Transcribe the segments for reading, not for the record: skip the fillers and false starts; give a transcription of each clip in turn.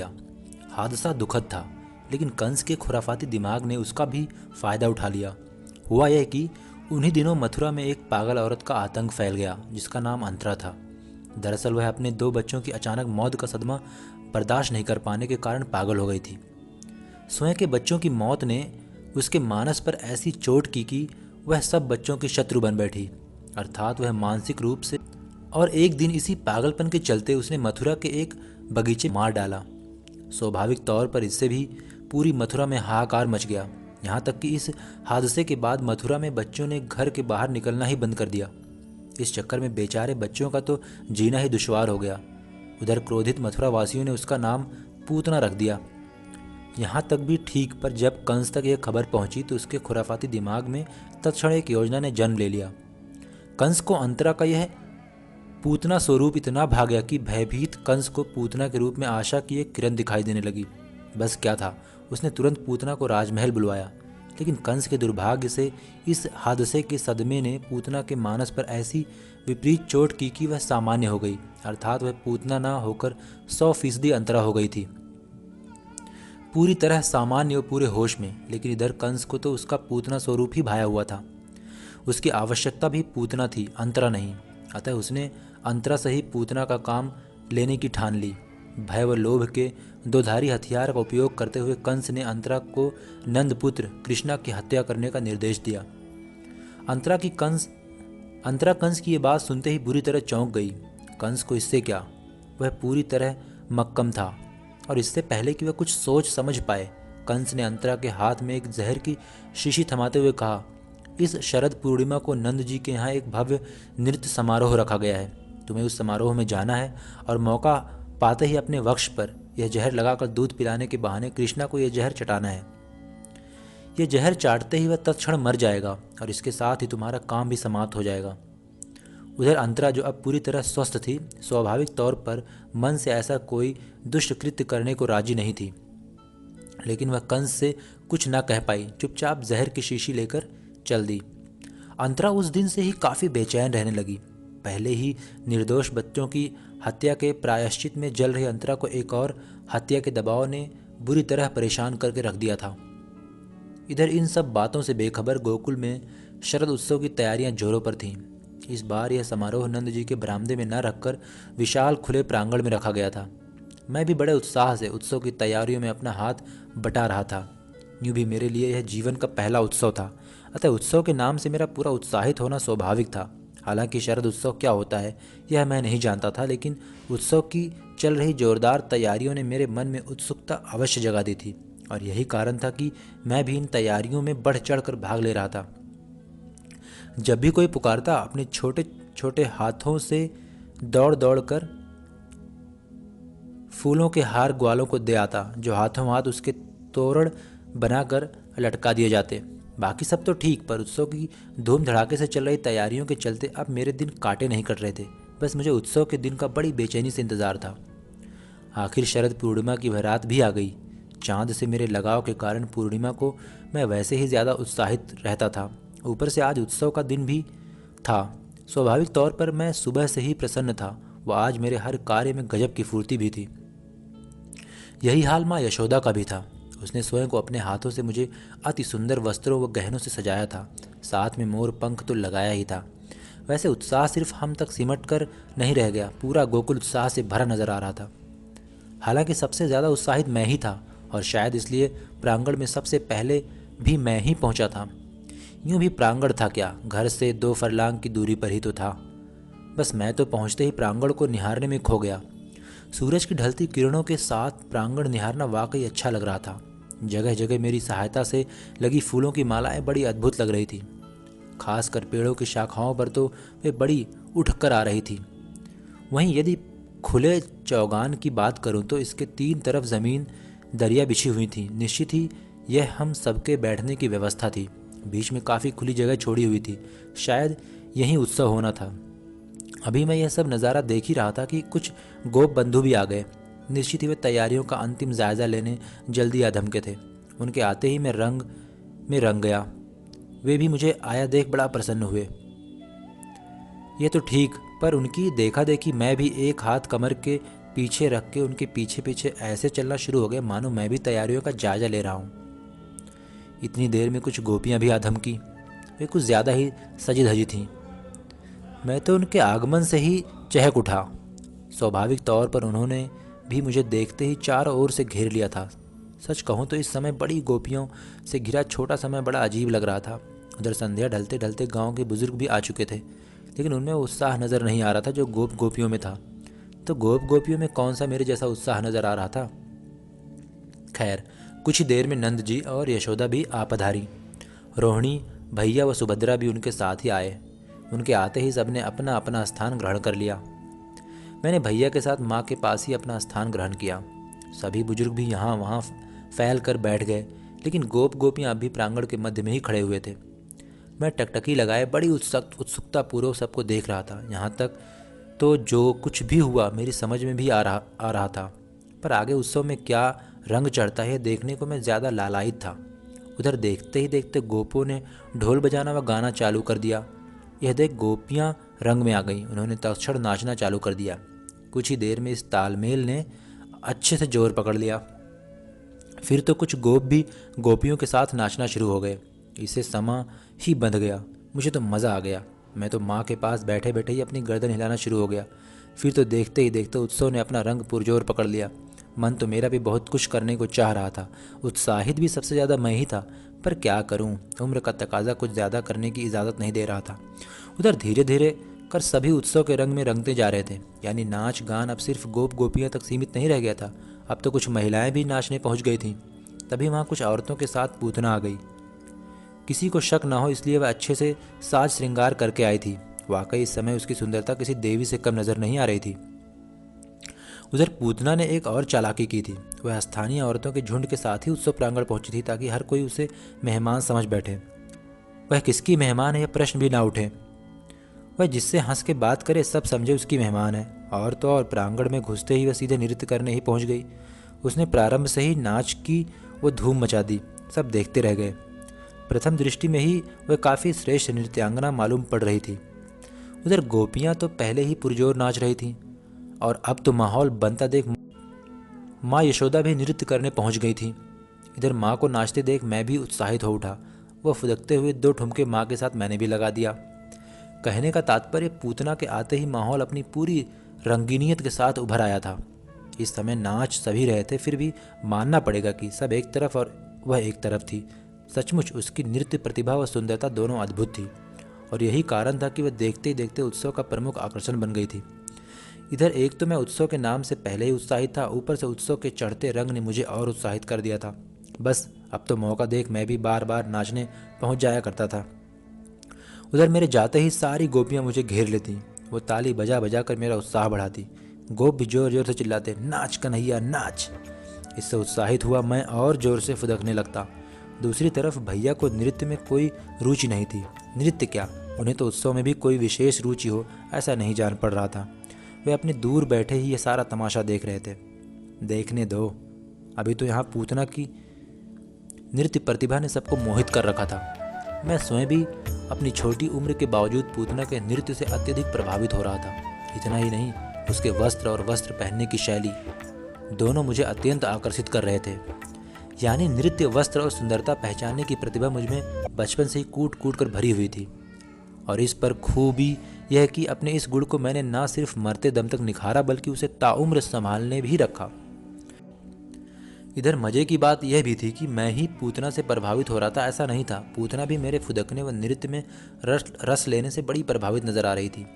हादसा दुखद था, लेकिन कंस के खुराफाती दिमाग ने उसका भी फायदा उठा लिया। हुआ यह कि उन्हीं दिनों मथुरा में एक पागल औरत का आतंक फैल गया, जिसका नाम अंतरा था। दरअसल वह अपने 2 बच्चों की अचानक मौत का सदमा बर्दाश्त नहीं कर पाने के कारण पागल हो गई थी। स्वयं के बच्चों की मौत ने उसके मानस पर ऐसी चोट की कि वह सब बच्चों की शत्रु बन बैठी, अर्थात वह मानसिक रूप से। और एक दिन इसी पागलपन के चलते उसने मथुरा के एक बगीचे मार डाला। स्वाभाविक तौर पर इससे भी पूरी मथुरा में हाहाकार मच गया। यहाँ तक कि इस हादसे के बाद मथुरा में बच्चों ने घर के बाहर निकलना ही बंद कर दिया। इस चक्कर में बेचारे बच्चों का तो जीना ही दुश्वार हो गया। उधर क्रोधित मथुरा वासियों ने उसका नाम पूतना रख दिया। यहाँ तक भी ठीक, पर जब कंस तक यह खबर पहुंची तो उसके खुराफाती दिमाग में तत्क्षण एक योजना ने जन्म ले लिया। कंस को अंतरा का यह पूतना स्वरूप इतना भा गया कि भयभीत कंस को पूतना के रूप में आशा की एक किरण दिखाई देने लगी। बस क्या था, उसने तुरंत पूतना को राजमहल बुलवाया। लेकिन कंस के दुर्भाग्य से इस हादसे के सदमे ने पूतना के मानस पर ऐसी विपरीत चोट की कि वह सामान्य हो गई, अर्थात वह पूतना ना होकर 100% अंतरा हो गई थी, पूरी तरह सामान्य और पूरे होश में। लेकिन इधर कंस को तो उसका पूतना स्वरूप ही भाया हुआ था। उसकी आवश्यकता भी पूतना थी, अंतरा नहीं। अतः उसने अंतरा से ही पूतना का काम लेने की ठान ली। भय व लोभ के 2 धारी हथियार का उपयोग करते हुए कंस ने अंतरा को नंदपुत्र कृष्णा की हत्या करने का निर्देश दिया। अंतरा कंस की ये बात सुनते ही बुरी तरह चौंक गई। कंस को इससे क्या, वह पूरी तरह मक्कम था। और इससे पहले कि वह कुछ सोच समझ पाए, कंस ने अंतरा के हाथ में एक जहर की शीशी थमाते हुए कहा, इस शरद पूर्णिमा को नंद जी के यहाँ एक भव्य नृत्य समारोह रखा गया है। तुम्हें उस समारोह में जाना है और मौका पाते ही अपने वक्ष पर यह जहर लगाकर दूध पिलाने के बहाने कृष्णा को यह जहर चटाना है। यह जहर चाटते ही वह तत्क्षण मर जाएगा और इसके साथ ही तुम्हारा काम भी समाप्त हो जाएगा। उधर अंतरा, जो अब पूरी तरह स्वस्थ थी, स्वाभाविक तौर पर मन से ऐसा कोई दुष्ट कृत्य करने को राजी नहीं थी। लेकिन वह कंस से कुछ न कह पाई, चुपचाप जहर की शीशी लेकर चल दी। अंतरा उस दिन से ही काफ़ी बेचैन रहने लगी। पहले ही निर्दोष बच्चों की हत्या के प्रायश्चित में जल रही अंतरा को एक और हत्या के दबाव ने बुरी तरह परेशान करके रख दिया था। इधर इन सब बातों से बेखबर गोकुल में शरद उत्सव की तैयारियां जोरों पर थीं। इस बार यह समारोह नंद जी के बरामदे में न रखकर विशाल खुले प्रांगण में रखा गया था। मैं भी बड़े उत्साह से उत्सव की तैयारियों में अपना हाथ बटा रहा था। यूँ भी मेरे लिए यह जीवन का पहला उत्सव था, अतः उत्सव के नाम से मेरा पूरा उत्साहित होना स्वाभाविक था। हालांकि शरद उत्सव क्या होता है यह मैं नहीं जानता था, लेकिन उत्सव की चल रही जोरदार तैयारियों ने मेरे मन में उत्सुकता अवश्य जगा दी थी। और यही कारण था कि मैं भी इन तैयारियों में बढ़ चढ़ कर भाग ले रहा था। जब भी कोई पुकारता, अपने छोटे छोटे हाथों से दौड़ दौड़ कर फूलों के हार ग्वालों को दे आता, जो हाथों हाथ उसके तोरण बनाकर लटका दिए जाते। बाकी सब तो ठीक, पर उत्सव की धूम धड़ाके से चल रही तैयारियों के चलते अब मेरे दिन काटे नहीं कट रहे थे। बस मुझे उत्सव के दिन का बड़ी बेचैनी से इंतजार था। आखिर शरद पूर्णिमा की वह रात भी आ गई। चांद से मेरे लगाव के कारण पूर्णिमा को मैं वैसे ही ज़्यादा उत्साहित रहता था। ऊपर से आज उत्सव का दिन भी था। स्वाभाविक तौर पर मैं सुबह से ही प्रसन्न था व आज मेरे हर कार्य में गजब की फुर्ती भी थी। यही हाल माँ यशोदा का भी था। उसने स्वयं को अपने हाथों से मुझे अति सुंदर वस्त्रों व गहनों से सजाया था, साथ में मोर पंख तो लगाया ही था। वैसे उत्साह सिर्फ हम तक सिमट कर नहीं रह गया, पूरा गोकुल उत्साह से भरा नजर आ रहा था। हालांकि सबसे ज़्यादा उत्साहित मैं ही था और शायद इसलिए प्रांगण में सबसे पहले भी मैं ही पहुंचा था। यूं भी प्रांगण था क्या, घर से 2 फरलांग की दूरी पर ही तो था। बस मैं तो पहुंचते ही प्रांगण को निहारने में खो गया। सूरज की ढलती किरणों के साथ प्रांगण निहारना वाकई अच्छा लग रहा था। जगह जगह मेरी सहायता से लगी फूलों की मालाएं बड़ी अद्भुत लग रही थी। खासकर पेड़ों की शाखाओं पर तो वे बड़ी उठ कर आ रही थी। वहीं यदि खुले चौगान की बात करूं तो इसके 3 तरफ ज़मीन दरिया बिछी हुई थी। निश्चित ही यह हम सबके बैठने की व्यवस्था थी। बीच में काफ़ी खुली जगह छोड़ी हुई थी, शायद यहीं उत्सव होना था। अभी मैं यह सब नज़ारा देख ही रहा था कि कुछ गोप बंधु भी आ गए। निश्चित ही वे तैयारियों का अंतिम जायजा लेने जल्दी आ धमके थे। उनके आते ही मैं रंग गया। वे भी मुझे आया देख बड़ा प्रसन्न हुए। ये तो ठीक, पर उनकी देखा देखी मैं भी एक हाथ कमर के पीछे रख के उनके पीछे पीछे ऐसे चलना शुरू हो गया मानो मैं भी तैयारियों का जायजा ले रहा हूँ। इतनी देर में कुछ गोपियाँ भी आ धमकी। वे कुछ ज़्यादा ही सजी धजी थीं। मैं तो उनके आगमन से ही चहक उठा। स्वाभाविक तौर पर उन्होंने भी मुझे देखते ही चारों ओर से घेर लिया था। सच कहूँ तो इस समय बड़ी गोपियों से घिरा छोटा समय बड़ा अजीब लग रहा था। उधर संध्या ढलते ढलते गांव के बुजुर्ग भी आ चुके थे, लेकिन उनमें उत्साह नज़र नहीं आ रहा था जो गोपियों में था। तो गोपियों में कौन सा मेरे जैसा उत्साह नज़र आ रहा था। खैर, कुछ ही देर में नंद जी और यशोदा भी आ पधारी। रोहिणी, भैया व सुभद्रा भी उनके साथ ही आए। उनके आते ही सबने अपना अपना स्थान ग्रहण कर लिया। मैंने भैया के साथ माँ के पास ही अपना स्थान ग्रहण किया। सभी बुजुर्ग भी यहाँ वहाँ फैल कर बैठ गए, लेकिन गोपियाँ अब भी प्रांगण के मध्य में ही खड़े हुए थे। मैं टकटकी लगाए बड़ी उत्सुकता पूर्वक सबको देख रहा था। यहाँ तक तो जो कुछ भी हुआ मेरी समझ में भी आ रहा था, पर आगे उत्सव में क्या रंग चढ़ता है देखने को मैं ज़्यादा लालायित था। उधर देखते ही देखते गोपों ने ढोल बजाना व गाना चालू कर दिया। यह देख गोपियाँ रंग में आ गईं। उन्होंने तत्क्षण नाचना चालू कर दिया। कुछ ही देर में इस तालमेल ने अच्छे से जोर पकड़ लिया। फिर तो कुछ गोप भी गोपियों के साथ नाचना शुरू हो गए। इसे समा ही बंध गया। मुझे तो मज़ा आ गया। मैं तो माँ के पास बैठे बैठे ही अपनी गर्दन हिलाना शुरू हो गया। फिर तो देखते ही देखते उत्सव ने अपना रंग पुरजोर पकड़ लिया। मन तो मेरा भी बहुत कुछ करने को चाह रहा था। उत्साहित भी सबसे ज़्यादा मैं ही था, पर क्या करूं, उम्र का तकाजा कुछ ज़्यादा करने की इजाज़त नहीं दे रहा था। उधर धीरे धीरे कर सभी उत्सव के रंग में रंगते जा रहे थे। यानी नाच गान अब सिर्फ गोपियाँ तक सीमित नहीं रह गया था, अब तो कुछ महिलाएं भी नाचने पहुंच गई थीं। तभी वहाँ कुछ औरतों के साथ पूतना आ गई। किसी को शक ना हो इसलिए वह अच्छे से साज श्रृंगार करके आई थी। वाकई इस समय उसकी सुंदरता किसी देवी से कम नज़र नहीं आ रही थी। उधर पूतना ने एक और चालाकी की थी। वह स्थानीय औरतों के झुंड के साथ ही उत्सव प्रांगण पहुंची थी ताकि हर कोई उसे मेहमान समझ बैठे। वह किसकी मेहमान है यह प्रश्न भी ना उठे। वह जिससे हंस के बात करे सब समझे उसकी मेहमान है। और तो और प्रांगण में घुसते ही वह सीधे नृत्य करने ही पहुंच गई। उसने प्रारंभ से ही नाच की वो धूम मचा दी। सब देखते रह गए। प्रथम दृष्टि में ही वह काफ़ी श्रेष्ठ नृत्यांगना मालूम पड़ रही थी। उधर गोपियाँ तो पहले ही पुरजोर नाच रही थीं और अब तो माहौल बनता देख माँ यशोदा भी नृत्य करने पहुंच गई थी। इधर माँ को नाचते देख मैं भी उत्साहित हो उठा। वह फुदकते हुए 2 ठुमके माँ के साथ मैंने भी लगा दिया। कहने का तात्पर्य पूतना के आते ही माहौल अपनी पूरी रंगीनियत के साथ उभर आया था। इस समय नाच सभी रहे थे, फिर भी मानना पड़ेगा कि सब एक तरफ और वह एक तरफ थी। सचमुच उसकी नृत्य प्रतिभा व सुंदरता दोनों अद्भुत थी और यही कारण था कि वह देखते ही देखते उत्सव का प्रमुख आकर्षण बन गई थी। इधर एक तो मैं उत्सव के नाम से पहले ही उत्साहित था, ऊपर से उत्सव के चढ़ते रंग ने मुझे और उत्साहित कर दिया था। बस अब तो मौका देख मैं भी बार बार नाचने पहुंच जाया करता था। उधर मेरे जाते ही सारी गोपियां मुझे घेर लेती। वो ताली बजा बजा कर मेरा उत्साह बढ़ाती। गोप भी जोर जोर से चिल्लाते, नाच कन्हैया नाच। इससे उत्साहित हुआ मैं और जोर से फुदकने लगता। दूसरी तरफ भैया को नृत्य में कोई रुचि नहीं थी। नृत्य क्या, उन्हें तो उत्सव में भी कोई विशेष रुचि हो ऐसा नहीं जान पड़ रहा था। वे अपने दूर बैठे ही ये सारा तमाशा देख रहे थे। देखने दो, अभी तो यहाँ पूतना की नृत्य प्रतिभा ने सबको मोहित कर रखा था। मैं स्वयं भी अपनी छोटी उम्र के बावजूद पूतना के नृत्य से अत्यधिक प्रभावित हो रहा था। इतना ही नहीं, उसके वस्त्र और वस्त्र पहनने की शैली दोनों मुझे अत्यंत आकर्षित कर रहे थे। यानी नृत्य, वस्त्र और सुंदरता पहचानने की प्रतिभा मुझमें बचपन से ही कूट कूट कर भरी हुई थी। और इस पर खूबी यह कि अपने इस गुण को मैंने ना सिर्फ मरते दम तक निखारा बल्कि उसे ताउम्र संभालने भी रखा। इधर मजे की बात यह भी थी कि मैं ही पूतना से प्रभावित हो रहा था ऐसा नहीं था। पूतना भी मेरे फुदकने व नृत्य में रस लेने से बड़ी प्रभावित नजर आ रही थी।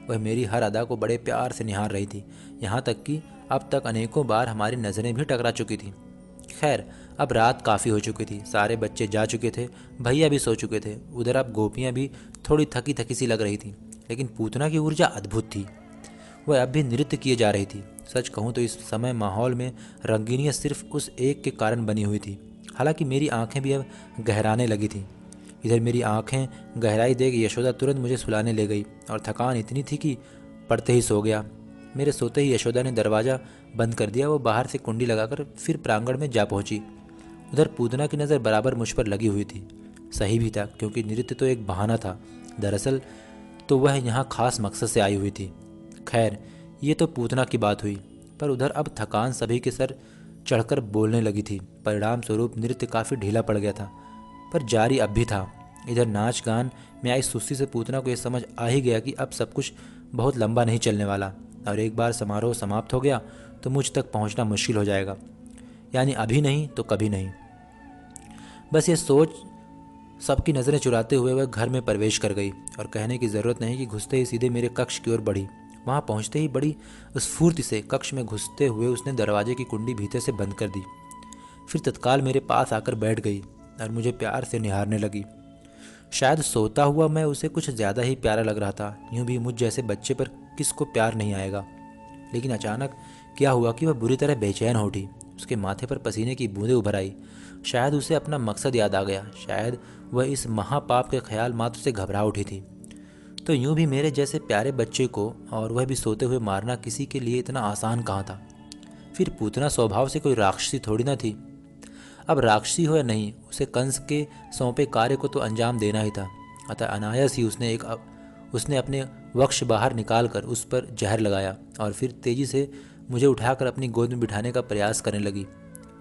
वह मेरी हर अदा को बड़े प्यार से निहार रही थी, यहाँ तक कि अब तक अनेकों बार हमारी नज़रें भी टकरा चुकी थी। खैर, अब रात काफ़ी हो चुकी थी, सारे बच्चे जा चुके थे, भैया भी सो चुके थे। उधर अब गोपियाँ भी थोड़ी थकी थकी सी लग रही थी, लेकिन पूतना की ऊर्जा अद्भुत थी। वह अब भी नृत्य किए जा रही थी। सच कहूँ तो इस समय माहौल में रंगीनियत सिर्फ उस एक के कारण बनी हुई थी। हालांकि मेरी आंखें भी अब गहराने लगी थीं। इधर मेरी आंखें गहराई देख यशोदा तुरंत मुझे सुलाने ले गई और थकान इतनी थी कि पड़ते ही सो गया। मेरे सोते ही यशोदा ने दरवाज़ा बंद कर दिया। वो बाहर से कुंडी लगाकर फिर प्रांगण में जा पहुंची। उधर पूतना की नज़र बराबर मुझ पर लगी हुई थी। सही भी था, क्योंकि नृत्य तो एक बहाना था, दरअसल तो वह यहाँ खास मकसद से आई हुई थी। खैर, ये तो पूतना की बात हुई। पर उधर अब थकान सभी के सर चढ़कर बोलने लगी थी। परिणाम स्वरूप नृत्य काफ़ी ढीला पड़ गया था, पर जारी अब भी था। इधर नाच गान में आई सुस्ती से पूतना को यह समझ आ ही गया कि अब सब कुछ बहुत लंबा नहीं चलने वाला, और एक बार समारोह समाप्त हो गया तो मुझ तक पहुंचना मुश्किल हो जाएगा, यानी अभी नहीं तो कभी नहीं। बस ये सोच सबकी नज़रें चुराते हुए वह घर में प्रवेश कर गई, और कहने की ज़रूरत नहीं कि घुसते ही सीधे मेरे कक्ष की ओर बढ़ी। वहाँ पहुँचते ही बड़ी स्फूर्ति से कक्ष में घुसते हुए उसने दरवाजे की कुंडी भीतर से बंद कर दी। फिर तत्काल मेरे पास आकर बैठ गई और मुझे प्यार से निहारने लगी। शायद सोता हुआ मैं उसे कुछ ज़्यादा ही प्यारा लग रहा था। यूं भी मुझ जैसे बच्चे पर किसको प्यार नहीं आएगा। लेकिन अचानक क्या हुआ कि वह बुरी तरह बेचैन हो उठी। उसके माथे पर पसीने की बूंदें उभर आई। शायद उसे अपना मकसद याद आ गया, शायद वह इस महापाप के ख्याल मात्र से घबरा उठी थी। तो यूं भी मेरे जैसे प्यारे बच्चे को, और वह भी सोते हुए, मारना किसी के लिए इतना आसान कहाँ था। फिर पूतना स्वभाव से कोई राक्षसी थोड़ी ना थी। अब राक्षसी हो या नहीं, उसे कंस के सौंपे कार्य को तो अंजाम देना ही था। अतः अनायास ही उसने अपने वक्ष बाहर निकालकर उस पर जहर लगाया और फिर तेजी से मुझे उठाकर अपनी गोद में बिठाने का प्रयास करने लगी।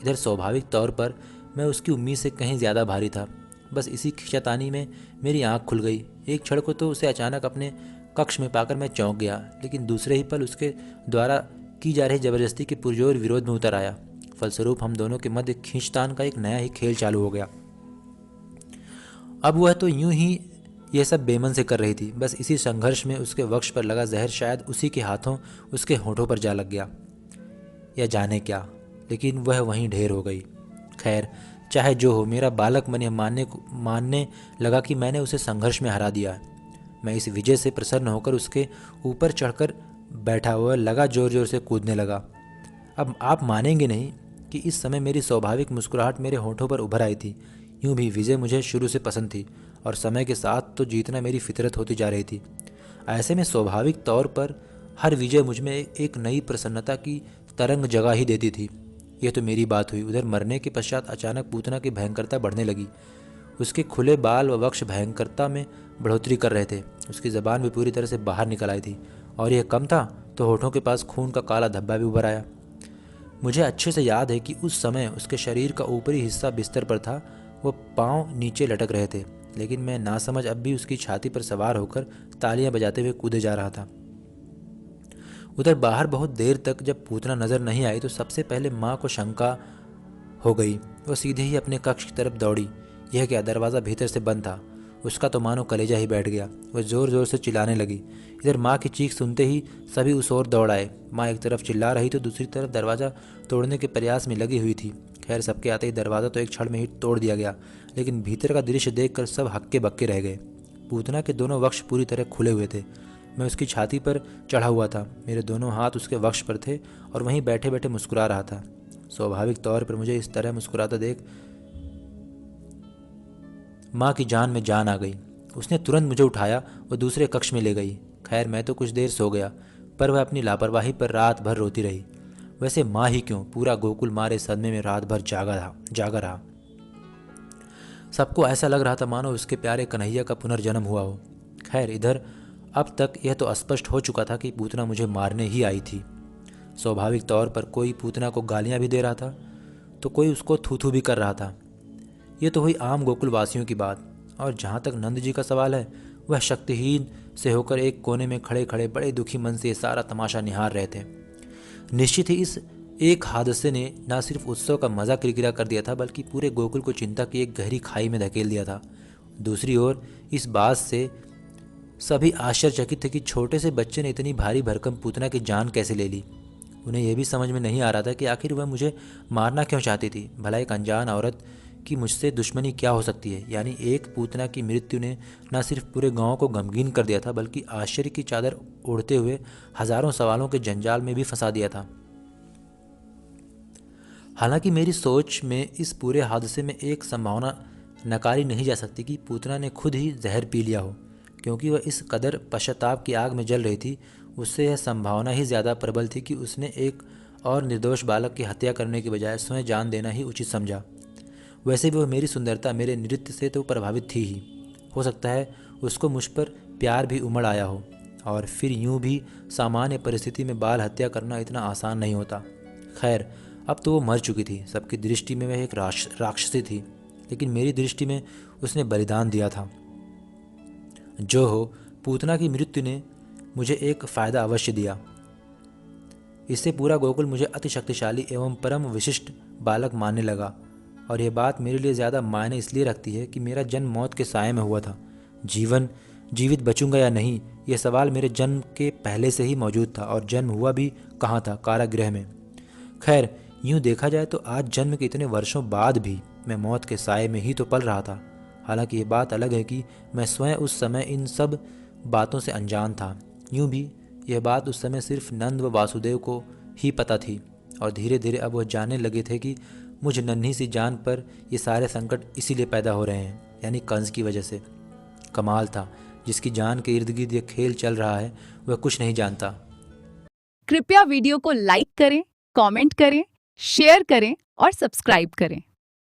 इधर स्वाभाविक तौर पर मैं उसकी उम्मीद से कहीं ज़्यादा भारी था। बस इसी खिंचातानी में मेरी आंख खुल गई। एक क्षण को तो उसे अचानक अपने कक्ष में पाकर मैं चौंक गया, लेकिन दूसरे ही पल उसके द्वारा की जा रही जबरदस्ती के पुरजोर विरोध में उतर आया। फलस्वरूप हम दोनों के मध्य खींचतान का एक नया ही खेल चालू हो गया। अब वह तो यूं ही यह सब बेमन से कर रही थी। बस इसी संघर्ष में उसके वक्ष पर लगा जहर शायद उसी के हाथों उसके होठों पर जा लग गया, या जाने क्या, लेकिन वह वहीं ढेर हो गई। खैर, चाहे जो हो, मेरा बालक मन यह मानने लगा कि मैंने उसे संघर्ष में हरा दिया। मैं इस विजय से प्रसन्न होकर उसके ऊपर चढ़कर बैठा हुआ लगा जोर जोर से कूदने लगा। अब आप मानेंगे नहीं कि इस समय मेरी स्वाभाविक मुस्कुराहट मेरे होठों पर उभर आई थी। यूं भी विजय मुझे शुरू से पसंद थी, और समय के साथ तो जीतना मेरी फितरत होती जा रही थी। ऐसे में स्वाभाविक तौर पर हर विजय मुझ में एक नई प्रसन्नता की तरंग जगा ही देती थी। यह तो मेरी बात हुई। उधर मरने के पश्चात अचानक पूतना की भयंकरता बढ़ने लगी। उसके खुले बाल व वक्ष भयंकरता में बढ़ोतरी कर रहे थे। उसकी ज़बान भी पूरी तरह से बाहर निकल आई थी, और यह कम था तो होठों के पास खून का काला धब्बा भी उभर आया। मुझे अच्छे से याद है कि उस समय उसके शरीर का ऊपरी हिस्सा बिस्तर पर था, वो पांव नीचे लटक रहे थे, लेकिन मैं नासमझ अब भी उसकी छाती पर सवार होकर तालियां बजाते हुए कूदे जा रहा था। उधर बाहर बहुत देर तक जब पूतना नजर नहीं आई तो सबसे पहले माँ को शंका हो गई। वो सीधे ही अपने कक्ष की तरफ दौड़ी। यह क्या, दरवाज़ा भीतर से बंद था। उसका तो मानो कलेजा ही बैठ गया। वह ज़ोर ज़ोर से चिल्लाने लगी। इधर माँ की चीख सुनते ही सभी उस ओर दौड़ आए। माँ एक तरफ चिल्ला रही तो दूसरी तरफ दरवाज़ा तोड़ने के प्रयास में लगी हुई थी। खैर, सबके आते ही दरवाज़ा तो एक क्षण में ही तोड़ दिया गया, लेकिन भीतर का दृश्य देखकर सब हक्के बक्के रह गए। पूतना के दोनों वक्ष पूरी तरह खुले हुए थे। मैं उसकी छाती पर चढ़ा हुआ था, मेरे दोनों हाथ उसके वक्ष पर थे, और वहीं बैठे बैठे मुस्कुरा रहा था। स्वाभाविक तौर पर मुझे इस तरह मुस्कुराता देख माँ की जान में जान आ गई। उसने तुरंत मुझे उठाया और दूसरे कक्ष में ले गई। खैर, मैं तो कुछ देर सो गया, पर वह अपनी लापरवाही पर रात भर रोती रही। वैसे माँ ही क्यों, पूरा गोकुल मारे सदमे में रात भर जागा रहा। सबको ऐसा लग रहा था मानो उसके प्यारे कन्हैया का पुनर्जन्म हुआ हो। खैर, इधर अब तक यह तो स्पष्ट हो चुका था कि पूतना मुझे मारने ही आई थी। स्वाभाविक तौर पर कोई पूतना को गालियां भी दे रहा था, तो कोई उसको थू थू भी कर रहा था। ये तो हुई आम गोकुल वासियों की बात। और जहाँ तक नंद जी का सवाल है, वह शक्तिहीन से होकर एक कोने में खड़े खड़े बड़े दुखी मन से ये सारा तमाशा निहार रहे थे। निश्चित ही इस एक हादसे ने न सिर्फ उत्सव का मजा किरकिरा कर दिया था, बल्कि पूरे गोकुल को चिंता की एक गहरी खाई में धकेल दिया था। दूसरी ओर इस बात से सभी आश्चर्यचकित थे कि छोटे से बच्चे ने इतनी भारी भरकम पूतना की जान कैसे ले ली। उन्हें यह भी समझ में नहीं आ रहा था कि आखिर वह मुझे मारना क्यों चाहती थी। भला एक अनजान औरत की मुझसे दुश्मनी क्या हो सकती है। यानी एक पूतना की मृत्यु ने न सिर्फ पूरे गांव को गमगीन कर दिया था, बल्कि आश्चर्य की चादर ओढ़ते हुए हजारों सवालों के जंजाल में भी फंसा दिया था। हालांकि मेरी सोच में इस पूरे हादसे में एक संभावना नकारी नहीं जा सकती कि पूतना ने खुद ही जहर पी लिया हो। क्योंकि वह इस कदर पश्चाताप की आग में जल रही थी, उससे यह संभावना ही ज़्यादा प्रबल थी कि उसने एक और निर्दोष बालक की हत्या करने के बजाय स्वयं जान देना ही उचित समझा। वैसे भी वह मेरी सुंदरता, मेरे नृत्य से तो प्रभावित थी ही। हो सकता है उसको मुझ पर प्यार भी उमड़ आया हो, और फिर यूं भी सामान्य परिस्थिति में बाल हत्या करना इतना आसान नहीं होता। खैर, अब तो वो मर चुकी थी। सबकी दृष्टि में वह एक राक्षसी थी, लेकिन मेरी दृष्टि में उसने बलिदान दिया था। जो हो, पूतना की मृत्यु ने मुझे एक फ़ायदा अवश्य दिया। इससे पूरा गोकुल मुझे अति शक्तिशाली एवं परम विशिष्ट बालक मानने लगा। और यह बात मेरे लिए ज़्यादा मायने इसलिए रखती है कि मेरा जन्म मौत के साए में हुआ था। जीवित बचूंगा या नहीं, यह सवाल मेरे जन्म के पहले से ही मौजूद था, और जन्म हुआ भी कहाँ था? कारागृह में। खैर, यूं देखा जाए तो आज जन्म के इतने वर्षों बाद भी मैं मौत के साए में ही तो पल रहा था। हालांकि ये बात अलग है कि मैं स्वयं उस समय इन सब बातों से अनजान था। यूं भी यह बात उस समय सिर्फ नंद व वासुदेव को ही पता थी, और धीरे धीरे अब वह जानने लगे थे कि मुझ नन्ही सी जान पर ये सारे संकट इसीलिए पैदा हो रहे हैं, यानी कंस की वजह से। कमाल था, जिसकी जान के इर्द गिर्द ये खेल चल रहा है वह कुछ नहीं जानता। कृपया वीडियो को लाइक करें, कमेंट करें, शेयर करें और सब्सक्राइब करें।